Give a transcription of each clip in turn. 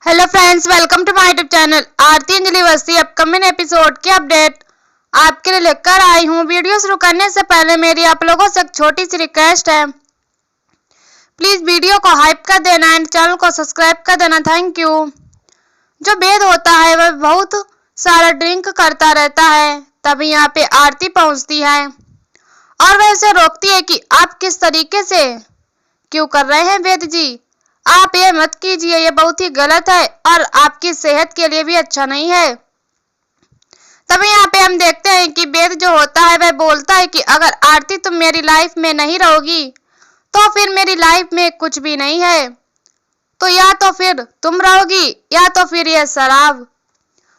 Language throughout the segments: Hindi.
Hello friends, welcome to my YouTube channel Aarti Anjali Vasti. Upcoming episode की अपडेट आपके लिए लेकर आई हूँ। वीडियो शुरू करने से पहले मेरी आप लोगों से एक छोटी सी रिक्वेस्ट है, प्लीज वीडियो को हाइप कर देना एंड चैनल को सब्सक्राइब कर देना। Thank you. जो वेद होता है वह बहुत सारा ड्रिंक करता रहता है। तभी यहाँ पे आरती पहुंचती है और वह उसे रोकती है कि आप किस तरीके से क्यों कर रहे हैं वेद जी, आप ये मत कीजिए, ये बहुत ही गलत है और आपकी सेहत के लिए भी अच्छा नहीं है। तभी यहाँ पे हम देखते हैं कि वेद जो होता है वह बोलता है कि अगर आरती तुम मेरी लाइफ में नहीं रहोगी तो फिर मेरी लाइफ में कुछ भी नहीं है, तो या तो फिर तुम रहोगी या तो फिर ये शराब।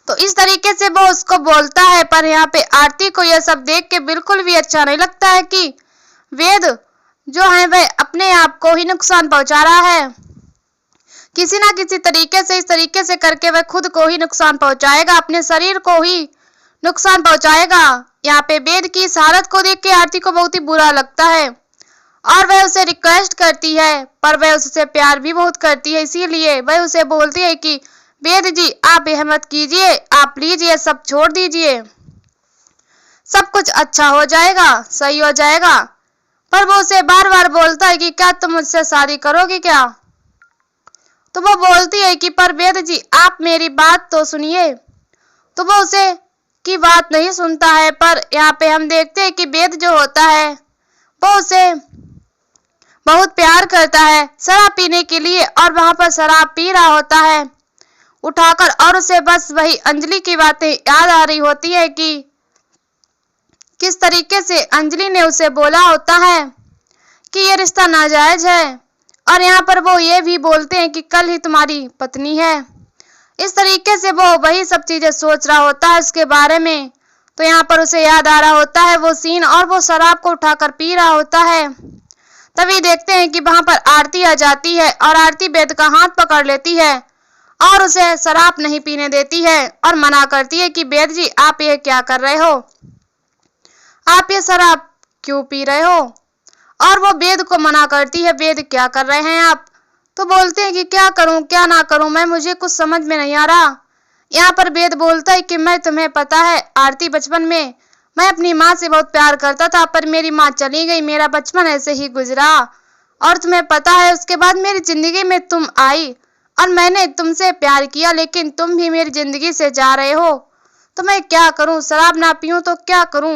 तो इस तरीके से वो उसको बोलता है, पर यहाँ पे आरती को यह सब देख के बिल्कुल भी अच्छा नहीं लगता है कि वेद जो है वह अपने आप को ही नुकसान पहुंचा रहा है। किसी ना किसी तरीके से, इस तरीके से करके वह खुद को ही नुकसान पहुंचाएगा, अपने शरीर को ही नुकसान पहुंचाएगा। यहाँ पे वेद की इस हालत को देख के आरती को बहुत ही बुरा लगता है और वह उसे रिक्वेस्ट करती है, पर वह उससे प्यार भी बहुत करती है, इसीलिए वह उसे बोलती है कि वेद जी आप यह मत कीजिए, आप प्लीज ये सब छोड़ दीजिए, सब कुछ अच्छा हो जाएगा, सही हो जाएगा। पर वो उसे बार बार बोलता है कि क्या तुम मुझसे शादी करोगी क्या। तो वो बोलती है कि पर वेद जी आप मेरी बात तो सुनिए। तो वो उसे की बात नहीं सुनता है। पर यहाँ पे हम देखते हैं कि वेद जो होता है वो उसे बहुत प्यार करता है शराब पीने के लिए, और वहां पर शराब पी रहा होता है उठाकर, और उसे बस वही अंजलि की बातें याद आ रही होती है कि किस तरीके से अंजलि ने उसे बोला होता है कि ये रिश्ता नाजायज है, और यहाँ पर वो ये भी बोलते हैं कि कल ही तुम्हारी पत्नी है। इस तरीके से वो वही सब चीजें सोच रहा होता है उसके बारे में। तो यहाँ पर उसे याद आ रहा होता है वो सीन, और वो शराब को उठाकर पी रहा होता है। तभी देखते हैं कि वहां पर आरती आ जाती है और आरती वेद का हाथ पकड़ लेती है और उसे शराब नहीं पीने देती है और मना करती है कि वेद जी आप ये क्या कर रहे हो, आप ये शराब क्यों पी रहे हो। और वो वेद को मना करती है, वेद क्या कर रहे हैं आप। तो बोलते हैं कि क्या करूं क्या ना करूं, मुझे कुछ समझ में नहीं आ रहा। यहाँ पर वेद बोलता है कि मैं तुम्हें पता है आरती, बचपन में मैं अपनी माँ से बहुत प्यार करता था, पर मेरी माँ चली गई, मेरा बचपन ऐसे ही गुजरा, और तुम्हें पता है उसके बाद मेरी जिंदगी में तुम आई और मैंने तुमसे प्यार किया, लेकिन तुम भी मेरी जिंदगी से जा रहे हो। तो मैं क्या करूं, शराब ना पीऊं तो क्या करूं,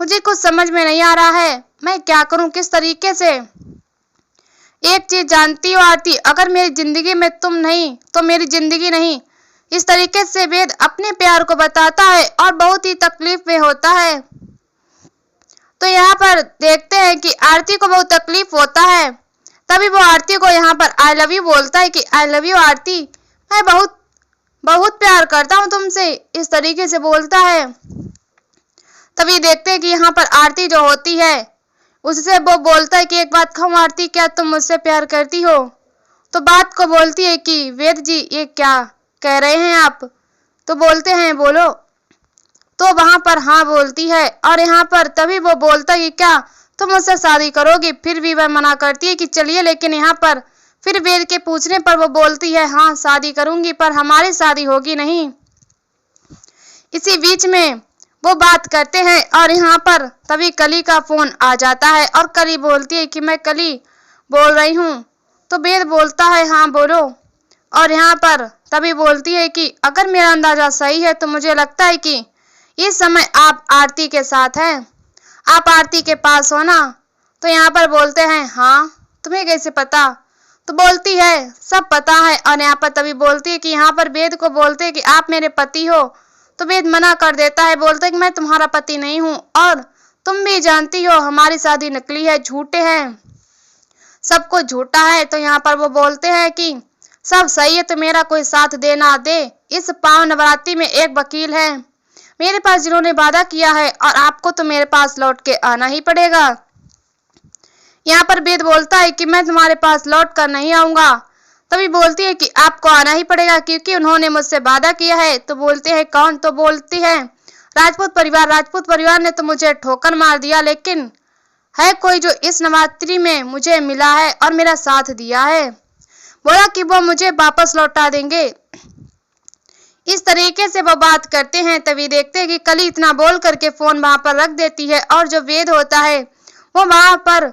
मुझे कुछ समझ में नहीं आ रहा है, मैं क्या करूं किस तरीके से। एक चीज जानती हो आरती, अगर मेरी जिंदगी में तुम नहीं तो मेरी जिंदगी नहीं। इस तरीके से वेद अपने प्यार को बताता है और बहुत ही तकलीफ में होता है। तो यहाँ पर देखते हैं कि आरती को बहुत तकलीफ होता है। तभी वो आरती को यहाँ पर आई लव यू बोलता है कि आई लव यू आरती, मैं बहुत बहुत प्यार करता हूँ तुमसे, इस तरीके से बोलता है। तभी देखते हैं कि यहाँ पर आरती जो होती है उससे वो बोलता है कि एक बात कहूँ आरती, क्या तुम मुझसे प्यार करती हो। तो बात को बोलती है कि वेद जी ये क्या कह रहे हैं आप। तो बोलते हैं बोलो। तो वहां पर हाँ बोलती है, और यहाँ पर तभी वो बोलता है कि क्या तुम मुझसे शादी करोगी। फिर भी वह मना करती है कि चलिए, लेकिन यहाँ पर फिर वेद के पूछने पर वो बोलती है हाँ शादी करूंगी, पर हमारी शादी होगी नहीं। इसी बीच में वो बात करते हैं और यहाँ पर तभी कली का फोन आ जाता है और कली बोलती है कि मैं कली बोल रही हूँ। तो वेद बोलता है हाँ बोलो, और यहाँ पर तभी बोलती है कि अगर मेरा अंदाजा सही है तो मुझे लगता है कि इस समय आप आरती के साथ हैं, आप आरती के पास हो ना। तो यहाँ पर बोलते हैं हाँ तुम्हें कैसे पता। तो बोलती है सब पता है, और यहाँ पर तभी बोलती है कि यहाँ पर वेद को बोलते हैं कि आप मेरे पति हो। तो वेद मना कर देता है, बोलता है कि मैं तुम्हारा पति नहीं हूँ, और तुम भी जानती हो हमारी शादी नकली है, झूठे हैं, सब कुछ झूठा है। तो यहाँ पर वो बोलते हैं कि सब सही है तो मेरा कोई साथ दे ना दे, इस पावन नवरात्रि में एक वकील है मेरे पास जिन्होंने वादा किया है, और आपको तो मेरे पास लौट के आना ही पड़ेगा। यहाँ पर वेद बोलता है कि मैं तुम्हारे पास लौट कर नहीं आऊंगा। तभी बोलती है कि आपको आना ही पड़ेगा क्योंकि उन्होंने मुझसे वादा किया है। तो बोलते हैं कौन। तो बोलती है राजपूत परिवार, राजपूत परिवार ने तो मुझे ठोकर मार दिया, लेकिन है कोई जो इस नवरात्रि में मुझे मिला है और मेरा साथ दिया है। बोला कि वो मुझे वापस लौटा देंगे। इस तरीके से वो बात करते हैं। तभी देखते हैं कि कली इतना बोल करके फोन वहां पर रख देती है और जो वेद होता है वो वहां पर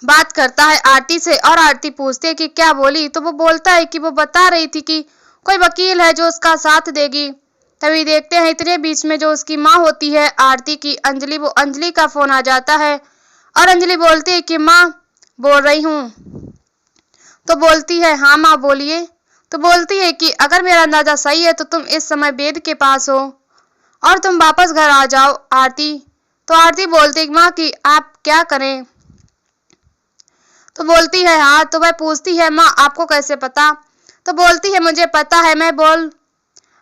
बात करता है आरती से और आरती पूछती है कि क्या बोली, तो वो बोलता है कि वो बता रही थी कि कोई वकील है जो उसका साथ देगी। तभी देखते हैं इतने बीच में जो उसकी माँ होती है आरती की अंजलि, वो अंजलि का फोन आ जाता है और अंजलि बोलती है कि माँ बोल रही हूँ। तो बोलती है हाँ माँ बोलिए। तो बोलती है कि अगर मेरा अंदाजा सही है तो तुम इस समय वेद के पास हो और तुम वापस घर आ जाओ आरती। तो आरती बोलती है माँ कि आप क्या करें। तो बोलती है हाँ। तो वह पूछती है माँ आपको कैसे पता। तो बोलती है मुझे पता है, मैं बोल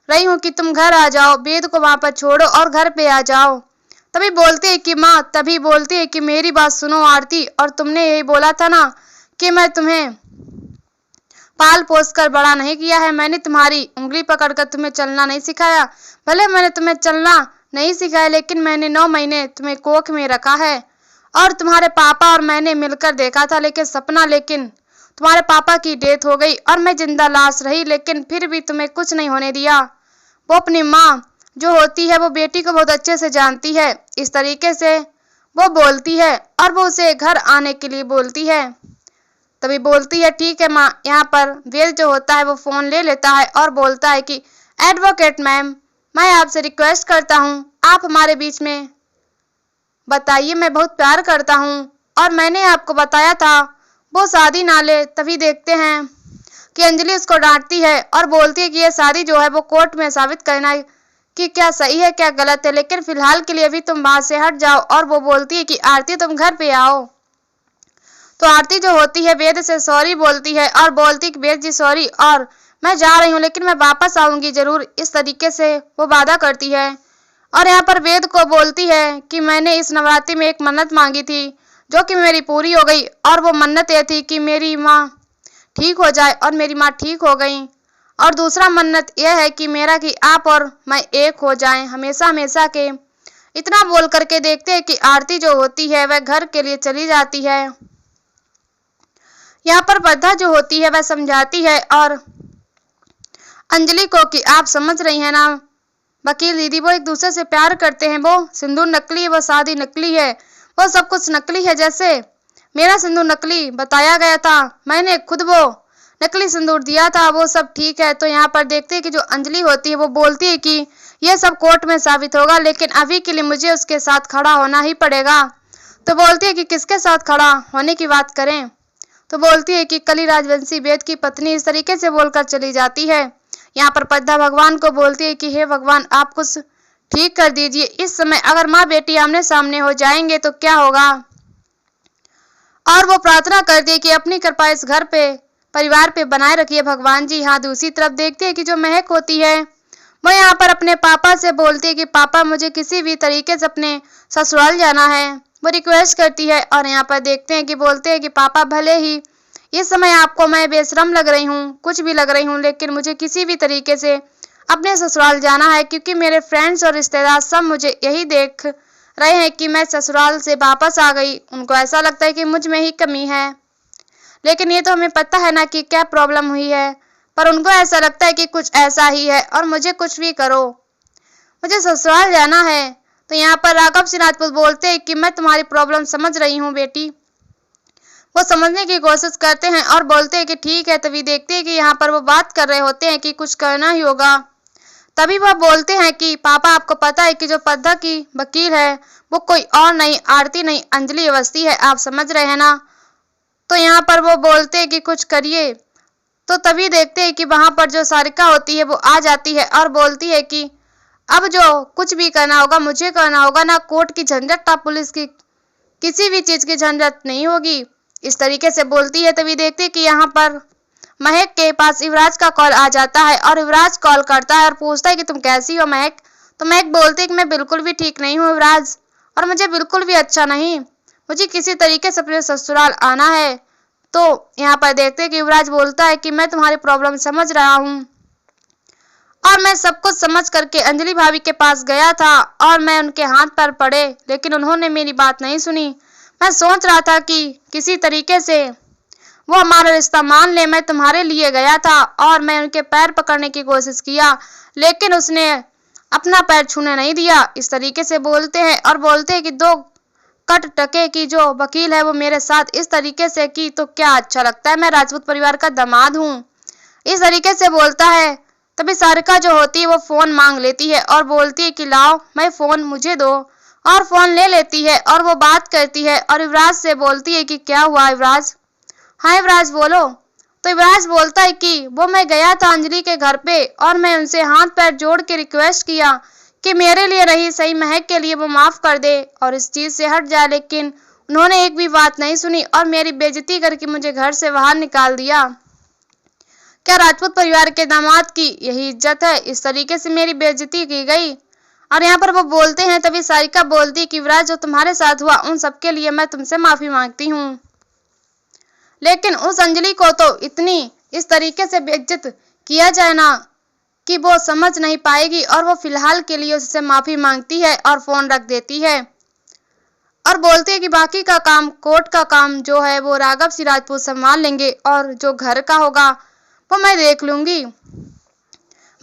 रही हूँ कि तुम घर आ जाओ, वेद को वहां पर छोड़ो और घर पे आ जाओ। तभी बोलती है कि माँ, तभी बोलती है कि मेरी बात सुनो आरती, और तुमने यही बोला था ना कि मैं तुम्हें पाल पोस कर बड़ा नहीं किया है, मैंने तुम्हारी उंगली पकड़कर तुम्हें चलना नहीं सिखाया। भले मैंने तुम्हें चलना नहीं सिखाया लेकिन मैंने 9 महीने तुम्हें कोख में रखा है और तुम्हारे पापा और मैंने मिलकर देखा था लेकिन सपना, लेकिन तुम्हारे पापा की डेथ हो गई और मैं जिंदा लाश रही, लेकिन फिर भी तुम्हें कुछ नहीं होने दिया। वो अपनी माँ जो होती है वो बेटी को बहुत अच्छे से जानती है। इस तरीके से वो बोलती है और वो उसे घर आने के लिए बोलती है। तभी बोलती है ठीक है माँ। यहाँ पर वेद जो होता है वो फोन ले लेता है और बोलता है कि एडवोकेट मैम, मैं आपसे रिक्वेस्ट करता हूँ आप हमारे बीच में बताइए, मैं बहुत प्यार करता हूँ और मैंने आपको बताया था वो शादी ना ले। तभी देखते हैं कि अंजलि उसको डांटती है और बोलती है कि ये शादी जो है वो कोर्ट में साबित करना है कि क्या सही है क्या गलत है, लेकिन फिलहाल के लिए भी तुम वहां से हट जाओ। और वो बोलती है कि आरती तुम घर पे आओ। तो आरती जो होती है वेद से सॉरी बोलती है और बोलती है कि वेद जी सॉरी, और मैं जा रही हूँ लेकिन मैं वापस आऊंगी जरूर। इस तरीके से वो वादा करती है और यहाँ पर वेद को बोलती है कि मैंने इस नवरात्रि में एक मन्नत मांगी थी जो कि मेरी पूरी हो गई, और वो मन्नत ये थी कि मेरी माँ ठीक हो जाए, और मेरी माँ ठीक हो गई। और दूसरा मन्नत यह है कि मेरा कि आप और मैं एक हो जाएं हमेशा हमेशा के। इतना बोल करके देखते हैं कि आरती जो होती है वह घर के लिए चली जाती है। यहाँ पर पद्धा जो होती है वह समझाती है और अंजलि को कि आप समझ रही हैं ना वकील दीदी, वो एक दूसरे से प्यार करते हैं, वो सिंदूर नकली है, वो शादी नकली है, वो सब कुछ नकली है। जैसे मेरा सिंदूर नकली बताया गया था, मैंने खुद वो नकली सिंदूर दिया था, वो सब ठीक है। तो यहाँ पर देखते हैं कि जो अंजलि होती है वो बोलती है कि यह सब कोर्ट में साबित होगा, लेकिन अभी के लिए मुझे उसके साथ खड़ा होना ही पड़ेगा। तो बोलती है कि किसके साथ खड़ा होने की बात करें। तो बोलती है कि कली राजवंशी वेद की पत्नी। इस तरीके से बोलकर चली जाती है। यहाँ पर पद्धा भगवान को बोलती है कि हे भगवान आप कुछ ठीक कर दीजिए, इस समय अगर माँ बेटी आमने सामने हो जाएंगे तो क्या होगा। और वो प्रार्थना करती है कि अपनी कृपा इस घर पे परिवार पे बनाए रखिए भगवान जी। हाँ दूसरी तरफ देखते हैं कि जो महक होती है वो यहाँ पर अपने पापा से बोलती है कि पापा मुझे किसी भी तरीके से अपने ससुराल जाना है, वो रिक्वेस्ट करती है। और यहाँ पर देखते हैं कि बोलते हैं कि पापा भले ही इस समय आपको मैं बेशरम लग रही हूँ, कुछ भी लग रही हूँ, लेकिन मुझे किसी भी तरीके से अपने ससुराल जाना है, क्योंकि मेरे फ्रेंड्स और रिश्तेदार सब मुझे यही देख रहे हैं कि मैं ससुराल से वापस आ गई। उनको ऐसा लगता है कि मुझ में ही कमी है, लेकिन ये तो हमें पता है ना कि क्या प्रॉब्लम हुई है, पर उनको ऐसा लगता है कि कुछ ऐसा ही है और मुझे कुछ भी करो, मुझे ससुराल जाना है। तो यहाँ पर राघव सिंह राजपूत बोलते हैं कि मैं तुम्हारी प्रॉब्लम समझ रही हूँ बेटी। वो समझने की कोशिश करते हैं और बोलते हैं कि ठीक है। तभी देखते हैं कि यहाँ पर वो बात कर रहे होते हैं कि कुछ करना ही होगा। तभी वह बोलते हैं कि पापा आपको पता है कि जो पद्धा की वकील है वो कोई और नहीं, आरती नहीं, अंजलि अवस्थी है, आप समझ रहे हैं ना। तो यहाँ पर वो बोलते हैं कि कुछ करिए। तो तभी देखते हैं कि वहां पर जो सारिका होती है वो आ जाती है और बोलती है कि अब जो कुछ भी करना होगा मुझे करना होगा, ना कोर्ट की झंझट ना पुलिस की किसी भी चीज की झंझट नहीं होगी। इस तरीके से बोलती है। तभी देखते हैं कि यहाँ पर महक के पास युवराज का कॉल आ जाता है और युवराज कॉल करता है और पूछता है कि तुम कैसी हो महक। तो महक बोलती है कि मैं बिल्कुल भी ठीक नहीं हूँ युवराज, और मुझे बिल्कुल भी अच्छा नहीं, मुझे किसी तरीके से अपने ससुराल आना है। तो यहाँ पर देखते हैं कि युवराज बोलता है कि मैं तुम्हारी प्रॉब्लम समझ रहा हूँ और मैं सब कुछ समझ करके अंजलि भाभी के पास गया था और मैं उनके हाथ पर पड़े, लेकिन उन्होंने मेरी बात नहीं सुनी। मैं सोच रहा था कि किसी तरीके से वो हमारा रिश्ता मान ले। मैं तुम्हारे लिए गया था और मैं उनके पैर पकड़ने की कोशिश किया, लेकिन उसने अपना पैर छूने नहीं दिया। इस तरीके से बोलते हैं और बोलते हैं कि 2 कट टके की जो वकील है वो मेरे साथ इस तरीके से की तो क्या अच्छा लगता है, मैं राजपूत परिवार का दामाद हूँ। इस तरीके से बोलता है। तभी सारिका जो होती है वो फोन मांग लेती है और बोलती है कि लाओ मैं फोन मुझे दो, और फोन ले लेती है और वो बात करती है और युवराज से बोलती है कि क्या हुआ युवराज। हाँ युवराज बोलो। तो युवराज बोलता है कि वो मैं गया था अंजलि के घर पे और मैं उनसे हाथ पैर जोड़ के रिक्वेस्ट किया कि मेरे लिए नहीं सही महक के लिए वो माफ कर दे और इस चीज से हट जाए, लेकिन उन्होंने एक भी बात नहीं सुनी और मेरी बेइज्जती करके मुझे घर से बाहर निकाल दिया। क्या राजपूत परिवार के दामाद की यही इज्जत है? इस तरीके से मेरी बेइज्जती की गई। और यहाँ पर वो बोलते हैं। तभी सारिका बोलती है कि युवराज जो तुम्हारे साथ हुआ उन सबके लिए मैं तुमसे माफी मांगती हूँ, लेकिन उस अंजलि को तो इतनी इस तरीके से बेइज्जत किया जाए ना कि वो समझ नहीं पाएगी, और वो फिलहाल के लिए उससे माफी मांगती है और फोन रख देती है और बोलती है कि बाकी का काम कोर्ट का काम जो है वो राघव सिंह राजपूत संभाल लेंगे और जो घर का होगा वो मैं देख लूंगी।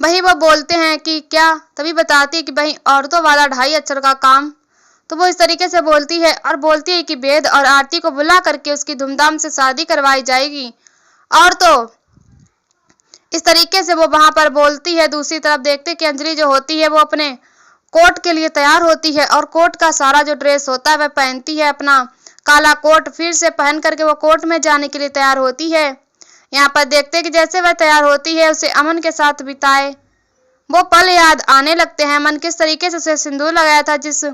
वही वो बोलते हैं कि क्या, तभी बताती है कि भाई औरतों वाला 2.5 अक्षर का काम। तो वो इस तरीके से बोलती है और बोलती है कि वेद और आरती को बुला करके उसकी धूमधाम से शादी करवाई जाएगी। और तो इस तरीके से वो वहां पर बोलती है। दूसरी तरफ देखते कि अंजलि जो होती है वो अपने कोर्ट के लिए तैयार होती है और कोर्ट का सारा जो ड्रेस होता है वह पहनती है। अपना काला कोट फिर से पहन करके वो कोर्ट में जाने के लिए तैयार होती है। यहाँ पर देखते कि जैसे वह तैयार होती है उसे अमन के साथ बिताए वो पल याद आने लगते हैं। अमन किस तरीके से उसे सिंदूर लगाया था, जिस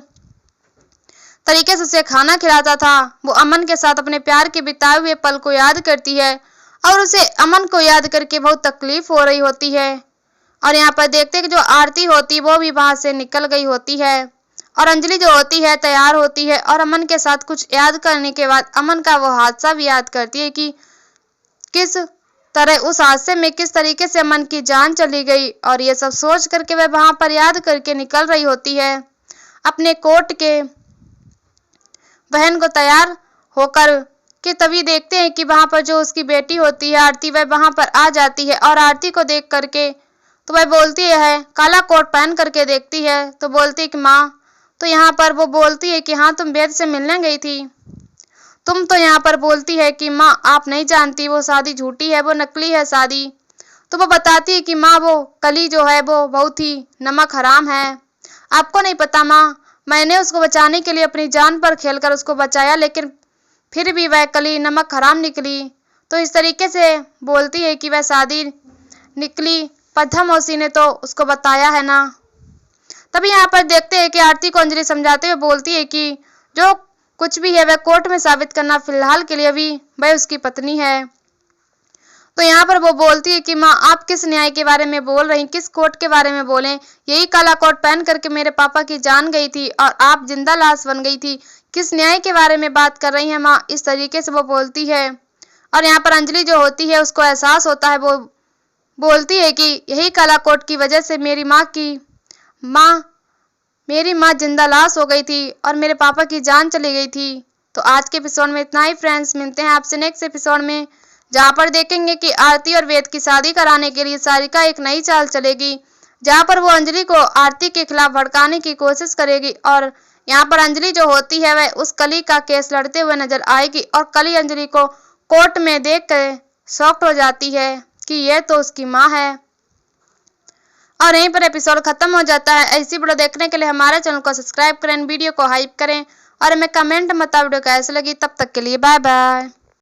तरीके से उसे खाना खिलाता था, वो अमन के साथ अपने प्यार के बिताए हुए पल को याद करती है और उसे अमन को याद करके बहुत तकलीफ हो रही होती है। और यहाँ पर देखते कि जो आरती होती है वो भी वहां से निकल गई होती है और अंजलि जो होती है तैयार होती है और अमन के साथ कुछ याद करने के बाद अमन का वो हादसा भी याद करती है कि किस तरह उस हादसे में किस तरीके से अमन की जान चली गई। और ये सब सोच करके वह वहां पर याद करके निकल रही होती है अपने कोर्ट के बहन को तैयार होकर कि तभी देखते हैं कि वहां पर जो उसकी बेटी होती है आरती वह वहां पर आ जाती है और आरती को देख करके तो वह बोलती है, काला कोट पहन करके देखती है तो बोलती है कि माँ। तो यहाँ पर वो बोलती है कि हाँ तुम वेद से मिलने गई थी। तुम तो यहाँ पर बोलती है कि माँ आप नहीं जानती वो शादी झूठी है, वो नकली है शादी। तो वो बताती है कि माँ वो कली जो है वो बहुत ही नमक हराम है, आपको नहीं पता माँ, मैंने उसको बचाने के लिए अपनी जान पर खेलकर उसको बचाया, लेकिन फिर भी वह कली नमक हराम निकली। तो इस तरीके से बोलती है कि वह शादी निकली, पद्मा मौसी ने तो उसको बताया है ना। तभी यहाँ पर देखते हैं कि आरती को अंजलि समझाते हुए बोलती है कि जो कुछ भी है वह कोर्ट में साबित करना, फिलहाल के लिए भी वह उसकी पत्नी है। तो यहाँ पर वो बोलती है कि माँ आप किस न्याय के बारे में बोल रही, किस कोर्ट के बारे में बोलें, यही काला कोट पहन करके मेरे पापा की जान गई थी और आप जिंदा लाश बन गई थी, किस न्याय के बारे में बात कर रही है माँ। इस तरीके से वो बोलती है और यहाँ पर अंजलि जो होती है उसको एहसास होता है, वो बोलती है कि यही काला कोट की वजह से मेरी माँ जिंदा लाश हो गई थी और मेरे पापा की जान चली गई थी। तो आज के एपिसोड में इतना ही फ्रेंड्स, मिलते हैं आपसे नेक्स्ट एपिसोड में, जहाँ पर देखेंगे कि आरती और वेद की शादी कराने के लिए सारिका एक नई चाल चलेगी, जहाँ पर वो अंजलि को आरती के खिलाफ भड़काने की कोशिश करेगी और यहाँ पर अंजलि जो होती है वह उस कली का केस लड़ते हुए नजर आएगी और कली अंजलि को कोर्ट में देख कर शॉक्ड हो जाती है कि यह तो उसकी माँ है। और यहीं पर एपिसोड खत्म हो जाता है। ऐसी वीडियो देखने के लिए हमारे चैनल को सब्सक्राइब करें, वीडियो को हाइप करें और हमें कमेंट में बताओ वीडियो कैसे लगी। तब तक के लिए बाय बाय।